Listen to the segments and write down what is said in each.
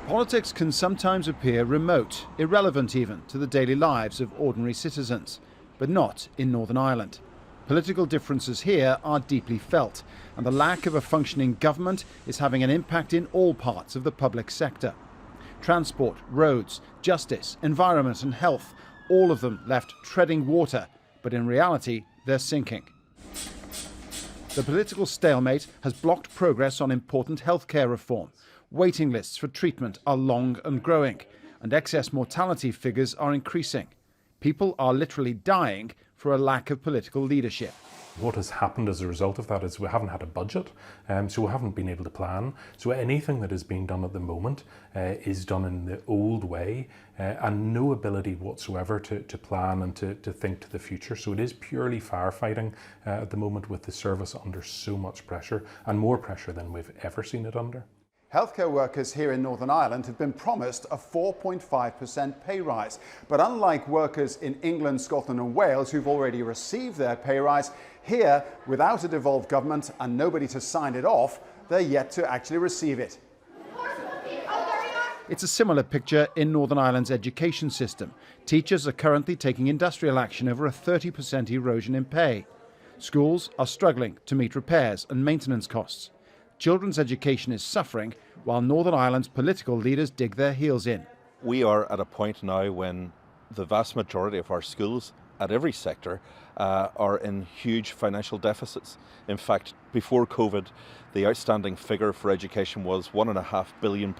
Politics can sometimes appear remote, irrelevant even, to the daily lives of ordinary citizens, but not in Northern Ireland. Political differences here are deeply felt, and the lack of a functioning government is having an impact in all parts of the public sector. Transport, roads, justice, environment and health, all of them left treading water, but in reality they're sinking. The political stalemate has blocked progress on important healthcare reform. Waiting lists for treatment are long and growing, and excess mortality figures are increasing. People are literally dying for a lack of political leadership. What has happened as a result of that is we haven't had a budget, so we haven't been able to plan. So anything that is being done at the moment is done in the old way, and no ability whatsoever to plan and to think to the future. So it is purely firefighting at the moment, with the service under so much pressure, and more pressure than we've ever seen it under. Healthcare workers here in Northern Ireland have been promised a 4.5% pay rise. But unlike workers in England, Scotland and Wales who've already received their pay rise, here, without a devolved government and nobody to sign it off, they're yet to actually receive it. It's a similar picture in Northern Ireland's education system. Teachers are currently taking industrial action over a 30% erosion in pay. Schools are struggling to meet repairs and maintenance costs. Children's education is suffering, while Northern Ireland's political leaders dig their heels in. We are at a point now when the vast majority of our schools at every sector are in huge financial deficits. In fact, before COVID, the outstanding figure for education was £1.5 billion,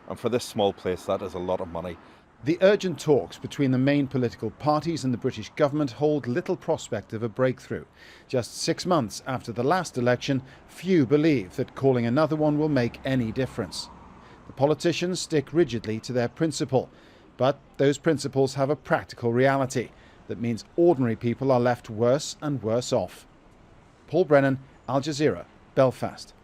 and for this small place that is a lot of money. The urgent talks between the main political parties and the British government hold little prospect of a breakthrough. Just 6 months after the last election, few believe that calling another one will make any difference. The politicians stick rigidly to their principle, but those principles have a practical reality that means ordinary people are left worse and worse off. Paul Brennan, Al Jazeera, Belfast.